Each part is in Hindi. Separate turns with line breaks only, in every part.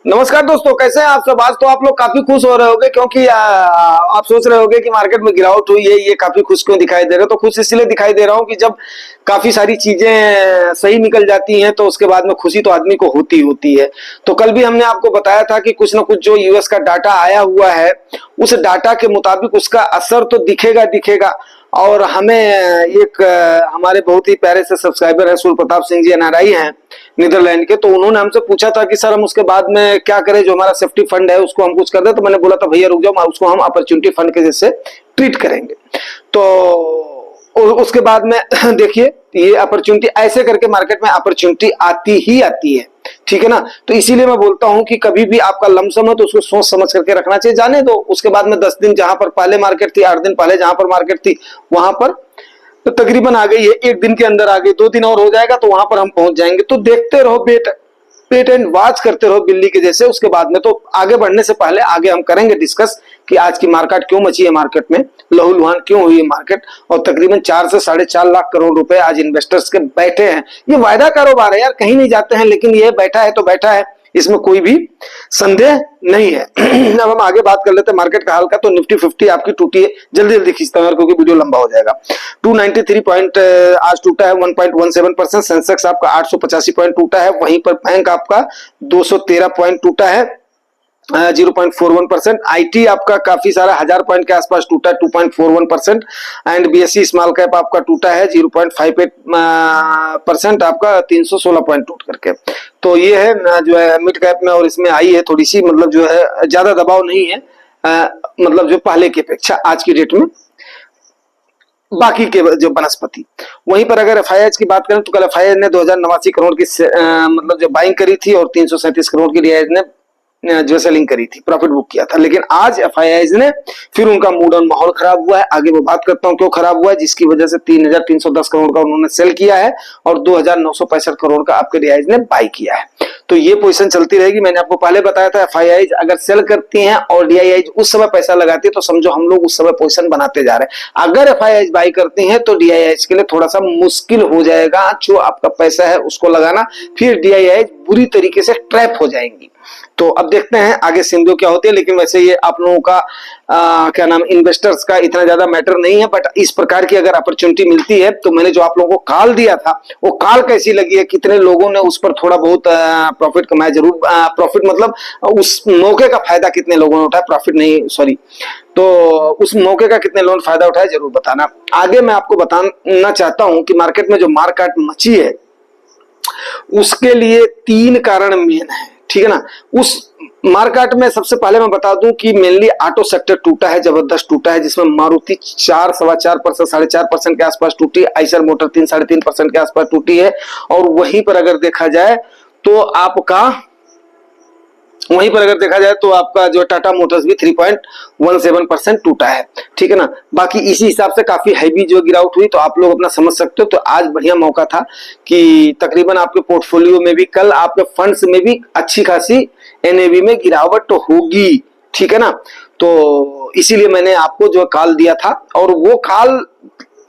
नमस्कार दोस्तों, कैसे हैं आप सब। आज तो आप लोग काफी खुश हो रहे होंगे क्योंकि आप सोच रहे होंगे कि मार्केट में गिरावट हुई है। ये काफी खुश क्यों दिखाई दे रहे हो? तो खुश इसलिए दिखाई दे रहा हूं कि जब काफी सारी चीजें सही निकल जाती हैं तो उसके बाद में खुशी तो आदमी को होती होती है। तो कल भी हमने आपको बताया था कि कुछ ना कुछ जो यूएस का डाटा आया हुआ है उस डाटा के मुताबिक उसका असर तो दिखेगा दिखेगा। और हमें एक हमारे बहुत ही प्यारे से सब्सक्राइबर है सूर्य प्रताप सिंह जी, एनआरआई हैं नीदरलैंड के। तो उन्होंने हमसे पूछा था कि सर हम उसके बाद में क्या करें, जो हमारा सेफ्टी फंड है उसको हम कुछ कर दें। तो मैंने बोला था भैया रुक जाओ, उसको हम अपॉर्चुनिटी फंड के जैसे ट्रीट करेंगे। तो उसके बाद में देखिए ये अपॉर्चुनिटी ऐसे करके मार्केट में अपॉर्चुनिटी आती ही आती है, ठीक है ना। तो इसीलिए मैं बोलता हूं कि कभी भी आपका लमसम है तो उसको सोच समझ करके रखना चाहिए। जाने दो, उसके बाद में 10 दिन जहां पर पहले मार्केट थी, 8 दिन पहले जहां पर मार्केट थी वहां पर तो तकरीबन आ गई है, 1 दिन के अंदर आ गई, 2 दिन और हो जाएगा तो वहां पर हम पहुंच जाएंगे। तो देखते रहो, वेट एंड वॉच करते रहो बिल्ली के जैसे। उसके बाद में तो आगे बढ़ने से पहले आगे हम करेंगे डिस्कस कि आज की मार्केट क्यों मची है, मार्केट में लहूलुहान क्यों हुई है मार्केट। और तकरीबन 4 से 4.5 लाख करोड़ रुपए आज इन्वेस्टर्स के बैठे हैं। ये वायदा कारोबार है यार, कहीं नहीं जाते हैं, लेकिन ये बैठा है तो बैठा है, इसमें कोई भी संदेह नहीं है। अब हम आगे बात कर लेते हैं मार्केट का हाल का। तो निफ्टी 50 आपकी टूटी है, जल्दी जल्दी खींचता हूं यार क्योंकि वीडियो लंबा हो जाएगा। 293 पॉइंट आज टूटा है, 1.17%। सेंसेक्स आपका 885 पॉइंट टूटा है। वहीं पर बैंक आपका 213 पॉइंट टूटा है, 0.41%। आईटी आपका काफी सारा 1000 पॉइंट के आसपास टूटा है, 2.41%। एंड बीएससी स्मॉल कैप आपका टूटा है 0.58% आपका, 316 पॉइंट टूट करके। तो ये है जो है मिड कैप में, और इसमें आई है थोड़ी सी, मतलब जो है ज्यादा दबाव नहीं है, मतलब जो पहले की अपेक्षा आज की डेट में बाकी के जो बनस्पति। वहीं पर अगर एफआईआई की बात करें तो कल एफआईआई ने 2089 करोड़ की मतलब जो बाइंग करी थी और 337 करोड़ की रियायत ने जो सेलिंग करी थी, प्रॉफिट बुक किया था। लेकिन आज एफआईआई ने फिर उनका मूड और माहौल खराब हुआ है। आगे वो बात करता हूं क्यों खराब हुआ है, जिसकी वजह से 3310 करोड़ का उन्होंने सेल किया है और 2965 करोड़ का आपके रियायत ने बाई किया है। तो ये पोजीशन चलती रहेगी। मैंने आपको पहले बताया था एफआईआई अगर सेल करती हैं और डीआईआई उस समय पैसा लगाती है तो समझो हम लोग उस समय पोजीशन बनाते जा रहे हैं। अगर एफआईआई बाई करती हैं तो डीआईआई के लिए थोड़ा सा मुश्किल हो जाएगा जो आपका पैसा है उसको लगाना, फिर डीआईआई बुरी तरीके से ट्रैप हो जाएंगी। तो अब देखते हैं आगे सिंधु क्या होती है। लेकिन वैसे ये आप लोगों का क्या नाम इन्वेस्टर्स का इतना ज्यादा मैटर नहीं है, बट इस प्रकार की अगर अपॉर्चुनिटी मिलती है तो मैंने जो आप लोगों को कॉल दिया था वो कॉल कैसी लगी है, कितने लोगों ने उस पर थोड़ा बहुत प्रॉफिट कमाया, जरूर प्रॉफिट मतलब उस मौके का फायदा कितने लोगों ने उठाया, प्रॉफिट नहीं सॉरी, तो उस मौके का कितने लोगों ने फायदा उठाया जरूर बताना। आगे मैं आपको बताना चाहता हूं कि मार्केट में जो मार्केट मची है उसके लिए 3 कारण मेन है, ठीक है ना। उस मार्केट में सबसे पहले मैं बता दूं कि मेनली ऑटो सेक्टर टूटा है, जबरदस्त टूटा है, जिसमें मारुति 4-4.25%, 4.5% के आसपास टूटी है। आइसर मोटर 3-3.5% के आसपास टूटी है। और वहीं पर अगर देखा जाए तो आपका जो टाटा मोटर्स भी 3.17% टूटा है, ठीक है ना। बाकी इसी हिसाब से काफी हैवी जो गिरावट हुई, तो आप लोग अपना समझ सकते हो। तो आज बढ़िया मौका था कि तकरीबन आपके पोर्टफोलियो में भी, कल आपके फंड्स में भी अच्छी खासी एनएवी में गिरावट तो होगी, ठीक है ना। तो इसीलिए मैंने आपको जो कॉल दिया था, और वो कॉल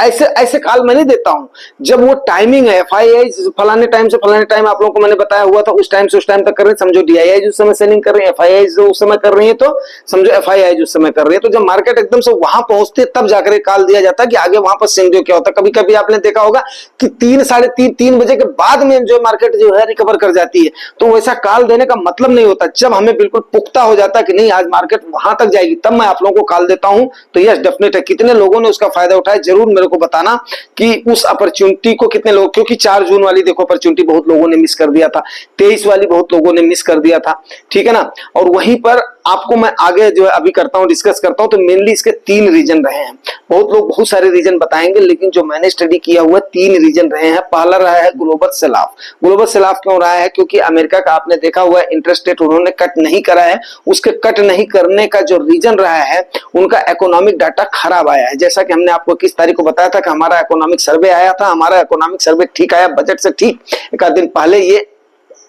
ऐसे कॉल मैं नहीं देता हूं जब वो टाइमिंग है एफआईआई फलाने टाइम से फलाने टाइम आप लोगों को मैंने बताया हुआ था, उस टाइम से उस टाइम तक कर रहे हैं, समझो डीआईआई उस समय सेलिंग कर रहे हैं, एफआईआई उस समय कर रही है तो समझो एफआईआई उस समय कर रही है। तो जब मार्केट एकदम से वहां पहुंचते तब जाकर कॉल दिया जाता है कि आगे वहां पर सिनेरियो क्या होता है। कभी कभी आपने देखा होगा कि 3-3:30 बजे के बाद में जो मार्केट जो है रिकवर कर जाती है, तो वैसा कॉल देने का मतलब नहीं होता। जब हमें बिल्कुल पुख्ता हो जाता है कि नहीं आज मार्केट वहां तक जाएगी, तब मैं आप लोगों को कॉल देता हूं। तो यस डेफिनेट है, कितने लोगों ने उसका फायदा उठाया जरूर मेरे को बताना कि उस अपॉर्चुनिटी को कितने लोग, क्योंकि 4 जून वाली देखो अपॉर्चुनिटी बहुत लोगों ने मिस कर दिया था, 23 वाली बहुत लोगों ने मिस कर दिया था, ठीक है ना। और वहीं पर आपको मैं आगे जो है अभी करता हूं, डिस्कस करता हूं। तो मेनली इसके 3 रीजन रहे हैं। बहुत लोग बहुत सारे रीजन बताएंगे, लेकिन जो मैंने स्टडी किया हुआ 3 रीजन रहे हैं। पहला रहा है global sell off. Global sell off क्यों रहा है? क्योंकि अमेरिका का आपने देखा हुआ है इंटरेस्ट रेट उन्होंने कट नहीं करा है। उसके कट नहीं करने का जो रीजन रहा है, उनका इकोनॉमिक डाटा खराब आया है। जैसा कि हमने आपको 21 तारीख को बताया था कि हमारा इकोनॉमिक सर्वे आया था, हमारा इकोनॉमिक सर्वे ठीक आया, बजट से ठीक एक आध दिन पहले ये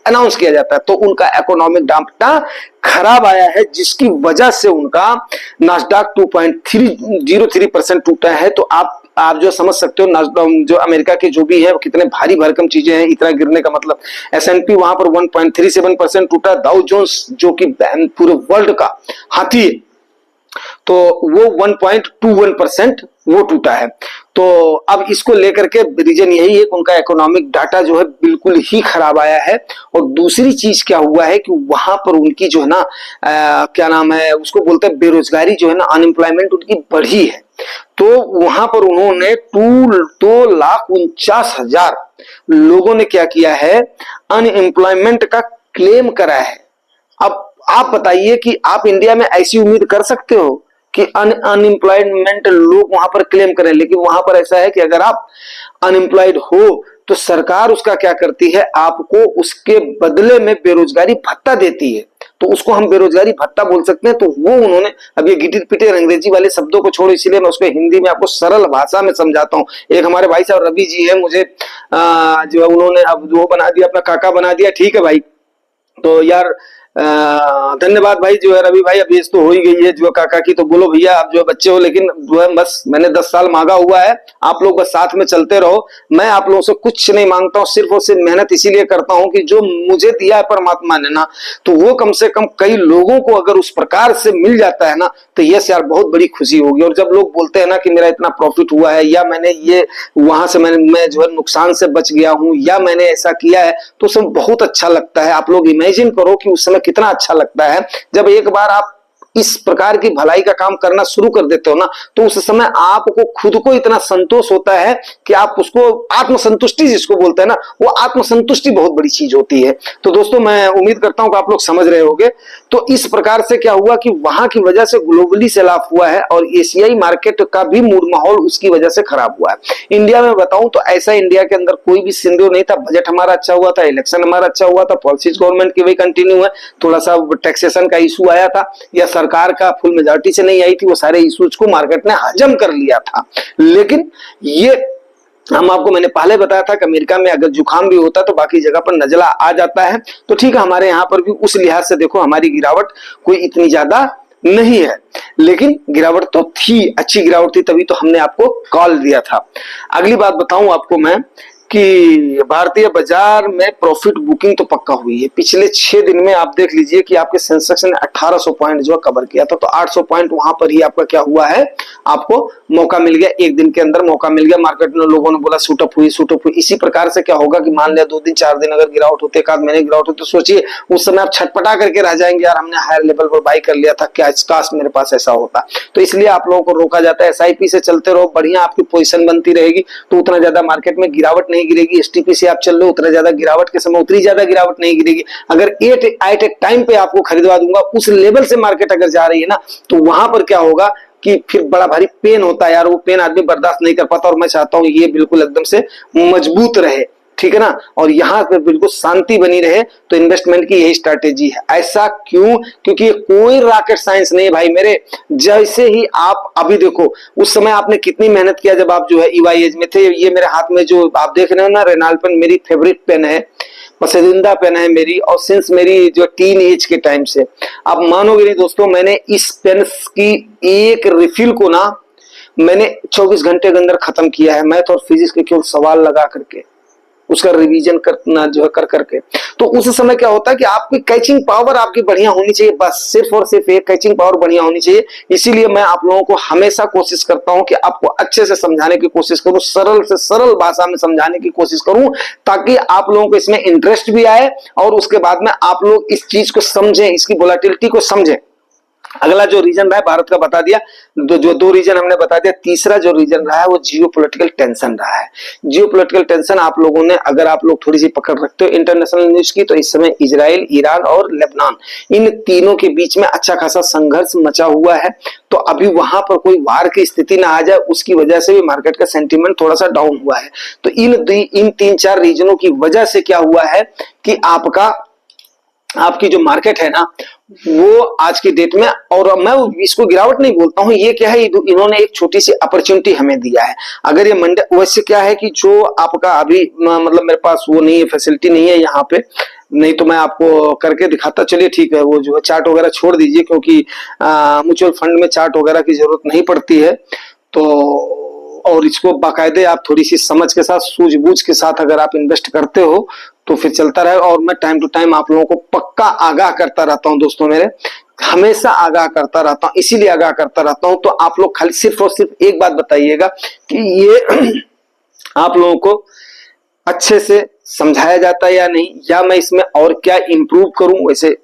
अनाउंस किया जाता है। तो उनका इकोनॉमिक डाटा खराब आया है, जिसकी वजह से उनका नास्डॉक 2.303% टूटा है। तो आप आप जो समझ सकते हो जो अमेरिका के जो भी है कितने भारी भरकम चीजें हैं, इतना गिरने का मतलब। S&P वहां पर 1.37% टूटा। डाउ जोन्स जो कि पूरे वर्ल्ड का हाथी है, तो वो 1.21% वो टूटा है। तो अब इसको लेकर के रीजन यही है कि उनका इकोनॉमिक डाटा जो है बिल्कुल ही खराब आया है। और दूसरी चीज क्या हुआ है कि वहां पर उनकी जो है ना क्या नाम है उसको बोलते हैं, बेरोजगारी जो है ना, अनएम्प्लॉयमेंट उनकी बढ़ी है। तो वहां पर उन्होंने 2,49,000 लोगों ने क्या किया है, अनएम्प्लॉयमेंट का क्लेम करा है। अब आप बताइए कि आप इंडिया में ऐसी उम्मीद कर सकते हो कि अनएम्प्लॉयमेंट लोग वहां पर क्लेम करें? लेकिन वहां पर ऐसा है कि अगर आप अनएम्प्लॉयड हो तो सरकार उसका क्या करती है, आपको उसके बदले में बेरोजगारी भत्ता देती है। तो उसको हम बेरोजगारी भत्ता बोल सकते हैं। तो वो उन्होंने, अब ये गिटिर पिटेर अंग्रेजी वाले शब्दों को छोड़ो, इसीलिए मैं उसको हिंदी में आपको सरल भाषा में समझाता हूँ। एक हमारे भाई साहब रवि जी है, मुझे जो उन्होंने अब वो बना दिया, अपना काका बना दिया, ठीक है भाई। तो यार धन्यवाद भाई, जो है रवि भाई, अब एज तो हो ही गई है जो काका की, तो बोलो भैया आप जो है बच्चे हो, लेकिन जो है बस मैंने 10 साल मांगा हुआ है, आप लोग बस साथ में चलते रहो। मैं आप लोगों से कुछ नहीं मांगता हूँ, सिर्फ और सिर्फ मेहनत इसीलिए करता हूँ कि जो मुझे दिया है परमात्मा ने ना, तो वो कम से कम कई लोगों को अगर उस प्रकार से मिल जाता है ना, तो यस यार बहुत बड़ी खुशी होगी। और जब लोग बोलते हैं ना कि मेरा इतना प्रॉफिट हुआ है, या मैंने ये वहां से मैं जो है नुकसान से बच गया हूं, या मैंने ऐसा किया है, तो सब बहुत अच्छा लगता है। आप लोग इमेजिन करो कि उस समय कितना अच्छा लगता है जब एक बार आप इस प्रकार की भलाई का काम करना शुरू कर देते हो ना, तो उस समय आपको खुद को इतना संतोष होता है कि आप उसको आत्मसंतुष्टि जिसको बोलते हैं ना, वो आत्मसंतुष्टि बहुत बड़ी चीज होती है। तो दोस्तों मैं उम्मीद करता हूं कि आप लोग समझ रहे होंगे। तो इस प्रकार से क्या हुआ कि वहां की वजह से ग्लोबली सैलाब हुआ है, और एशियाई मार्केट का भी मूड माहौल उसकी वजह से खराब हुआ है। इंडिया में बताऊं तो ऐसा इंडिया के अंदर कोई भी सिंदूर नहीं था। बजट हमारा अच्छा हुआ था, इलेक्शन हमारा अच्छा हुआ था, पॉलिसीज गवर्नमेंट की वही कंटिन्यू है। थोड़ा सा टैक्सेशन का इशू आया था, या सरकार का फुल मेजॉरिटी से नहीं आई थी, वो सारे इश्यूज को मार्केट ने हजम कर लिया था। लेकिन ये हम आपको, मैंने पहले बताया था कि अमेरिका में अगर जुकाम भी होता तो बाकी जगह पर नजला आ जाता है। तो ठीक है, हमारे यहां पर भी उस लिहाज से देखो हमारी गिरावट कोई इतनी ज्यादा नहीं है, लेकिन गिरावट तो थी, अच्छी गिरावट थी, तभी तो हमने आपको कॉल दिया था। अगली बात बताऊं आपको मैं कि भारतीय बाजार में प्रॉफिट बुकिंग तो पक्का हुई है। पिछले 6 दिन में आप देख लीजिए कि आपके सेंसेक्स ने 1800 पॉइंट जो कवर किया था, तो 800 पॉइंट वहां पर ही आपका क्या हुआ है, आपको मौका मिल गया, एक दिन के अंदर मौका मिल गया। मार्केट में लोगों ने बोला शूटअप हुई, शूटअप हुई। इसी प्रकार से क्या होगा कि मान लिया 2 दिन 4 दिन अगर गिरावट होते, एक आध महीने गिरावट होती, तो सोचिए उस समय आप छटपटा करके रह जाएंगे, यार हमने हायर लेवल पर बाई कर लिया था, क्या काश मेरे पास ऐसा होता। तो इसलिए आप लोगों को रोका जाता है। SIP से चलते रहो, बढ़िया आपकी पोजीशन बनती रहेगी, तो उतना ज्यादा मार्केट में गिरावट नहीं गिरेगी। STP से आप चल लो, उतना ज्यादा गिरावट के समय उतनी ज्यादा गिरावट नहीं गिरेगी। अगर एट एक टाइम पे आपको खरीदवा दूंगा, उस लेवल से मार्केट अगर जा रही है ना, तो वहां पर क्या होगा कि फिर बड़ा भारी पेन होता है यार, वो पेन आदमी बर्दाश्त नहीं कर पाता। और मैं चाहता हूं ये बिल्कुल एकदम से मजबूत रहे, ठीक है ना, और यहां पे बिल्कुल शांति बनी रहे। तो इन्वेस्टमेंट की यही स्ट्रैटेजी है। ऐसा क्यों? क्योंकि कोई रॉकेट साइंस नहीं भाई मेरे। जैसे ही आप अभी देखो, उस समय आपने कितनी मेहनत किया जब आप जो है EY में थे। ये मेरे हाथ में जो आप देख रहे हो ना, रेनॉल्ट पेन मेरी फेवरेट पेन है, पसंदीदा पेन है मेरी, और सिंस मेरी जो टीन एज के टाइम से, आप मानोगे नहीं दोस्तों, मैंने इस पेन की एक रिफिल को ना मैंने 24 घंटे के अंदर खत्म किया है। मैथ और फिजिक्स के केवल सवाल लगा करके, उसका रिवीजन करना जो है कर करके। तो उस समय क्या होता है कि आपकी कैचिंग पावर आपकी बढ़िया होनी चाहिए, बस सिर्फ और सिर्फ एक कैचिंग पावर बढ़िया होनी चाहिए। इसीलिए मैं आप लोगों को हमेशा कोशिश करता हूं कि आपको अच्छे से समझाने की कोशिश करूं, सरल से सरल भाषा में समझाने की कोशिश करूं, ताकि आप लोगों को इसमें इंटरेस्ट भी आए, और उसके बाद में आप लोग इस चीज को समझें, इसकी वोलेटिलिटी को समझें। अगला जो रीजन रहा है भारत का बता दिया, जो 2 रीजन हमने बता दिया। तीसरा जो रीजन रहा है वो जियो पॉलिटिकल टेंशन रहा है। जियो पॉलिटिकल टेंशन आप लोगों ने, अगर आप लोग थोड़ी सी पकड़ रखते हो इंटरनेशनल न्यूज की, तो इस समय इजराइल, ईरान और लेबनान, इन तीनों के बीच में अच्छा खासा संघर्ष मचा हुआ है। तो अभी वहां पर कोई वार की स्थिति ना आ जाए, उसकी वजह से भी मार्केट का सेंटीमेंट थोड़ा सा डाउन हुआ है। तो इन 3-4 रीजनों की वजह से क्या हुआ है कि आपकी जो मार्केट है ना, वो आज की डेट में, और मैं इसको गिरावट नहीं बोलता हूं, ये क्या है, इन्होंने एक छोटी सी अपॉर्चुनिटी हमें दिया है। अगर ये मंडे, वैसे क्या है कि जो आपका अभी मतलब मेरे पास वो नहीं है, फैसिलिटी नहीं है यहाँ पे, नहीं तो मैं आपको करके दिखाता। चलिए ठीक है, वो जो है चार्ट वगैरह छोड़ दीजिए, क्योंकि म्यूचुअल फंड में चार्ट वगैरह की जरूरत नहीं पड़ती है। तो और इसको बाकायदे आप थोड़ी सी समझ के साथ, सूझबूझ के साथ अगर आप इन्वेस्ट करते हो तो फिर चलता रहेगा। और मैं टाइम टू टाइम आप लोगों को पक्का आगाह करता रहता हूं दोस्तों, मेरे हमेशा आगाह करता रहता हूं। इसीलिए आगाह करता रहता हूं, तो आप लोग खाली सिर्फ और सिर्फ एक बात बताइएगा कि ये आप लोगों को अच्छे से समझाया जाता है या नहीं, या मैं इसमें और क्या इंप्रूव करूं। वैसे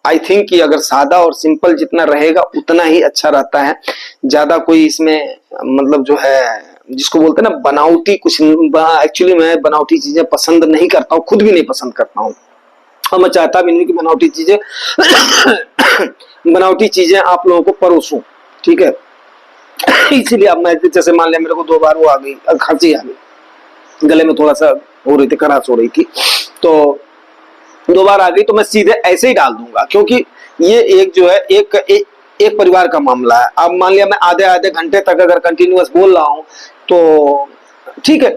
आई थिंक कि अगर सादा और सिंपल जितना रहेगा उतना ही अच्छा रहता है। ज्यादा कोई इसमें मतलब जो है जिसको बोलते हैं ना बनावटी कुछ, एक्चुअली मैं बनावटी चीजें पसंद नहीं करता हूँ, खुद भी नहीं पसंद करता हूँ, और मैं चाहता भी नहीं कि बनावटी चीजें बनावटी चीजें आप लोगों को परोसूं, ठीक है। इसीलिए अब मैं जैसे मान लिया मेरे को 2 बार वो आ गई, खांसी आ गई, गले में थोड़ा सा हो रही थी, खराश हो रही थी, तो 2 बार आ गई, तो मैं सीधे ऐसे ही डाल दूंगा, क्योंकि ये एक जो है एक परिवार का मामला है। अब मान लिया मैं आधे घंटे तक अगर कंटिन्यूअस बोल रहा हूं तो ठीक है,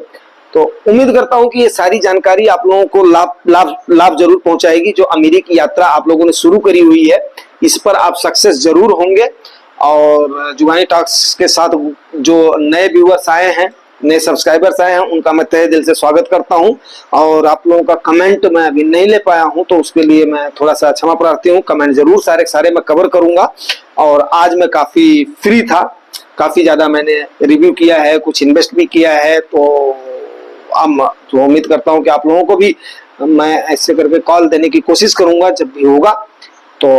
तो उम्मीद करता हूं कि ये सारी जानकारी आप लोगों को लाभ जरूर पहुंचाएगी। जो अमीरी की यात्रा आप लोगों ने शुरू करी हुई है, इस पर आप सक्सेस जरूर होंगे। और जुबानी टॉक्स के साथ जो नए व्यूअर्स आए हैं, नए सब्सक्राइबर्स आए हैं, उनका मैं तहे दिल से स्वागत करता हूं। और आप लोगों का कमेंट मैं अभी नहीं ले पाया हूं, तो उसके लिए मैं थोड़ा सा क्षमा प्रार्थी हूं। कमेंट जरूर सारे मैं कवर करूंगा। और आज मैं काफी फ्री था, काफी ज्यादा मैंने रिव्यू किया है, कुछ इन्वेस्ट भी किया है, तो उम्मीद करता हूं कि आप लोगों को भी मैं ऐसे करके कॉल देने की कोशिश करूंगा जब भी होगा। तो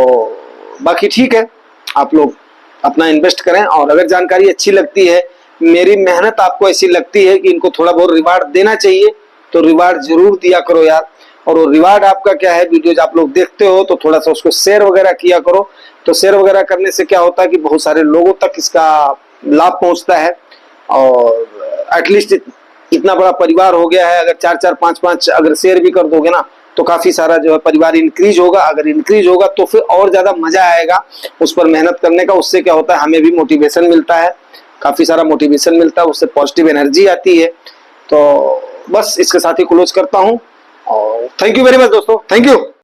बाकी ठीक है, आप लोग अपना इन्वेस्ट करें। और अगर जानकारी अच्छी लगती है, मेरी मेहनत आपको ऐसी लगती है कि इनको थोड़ा बहुत रिवार्ड देना चाहिए, तो रिवार्ड जरूर दिया करो यार। और वो रिवार्ड आपका क्या है, वीडियोज आप लोग देखते हो तो थोड़ा सा उसको शेयर वगैरह किया करो। तो शेयर वगैरह करने से क्या होता है कि बहुत सारे लोगों तक इसका लाभ पहुंचता है। और एटलीस्ट इतना बड़ा परिवार हो गया है, अगर 4-4, 5-5 अगर शेयर भी कर दोगे ना, तो काफी सारा जो है परिवार इंक्रीज होगा। अगर इंक्रीज होगा तो फिर और ज्यादा मजा आएगा उस पर मेहनत करने का। उससे क्या होता है, हमें भी मोटिवेशन मिलता है, काफी सारा मोटिवेशन मिलता है, उससे पॉजिटिव एनर्जी आती है। तो बस इसके साथ ही क्लोज करता हूँ, और थैंक यू वेरी मच दोस्तों, थैंक यू।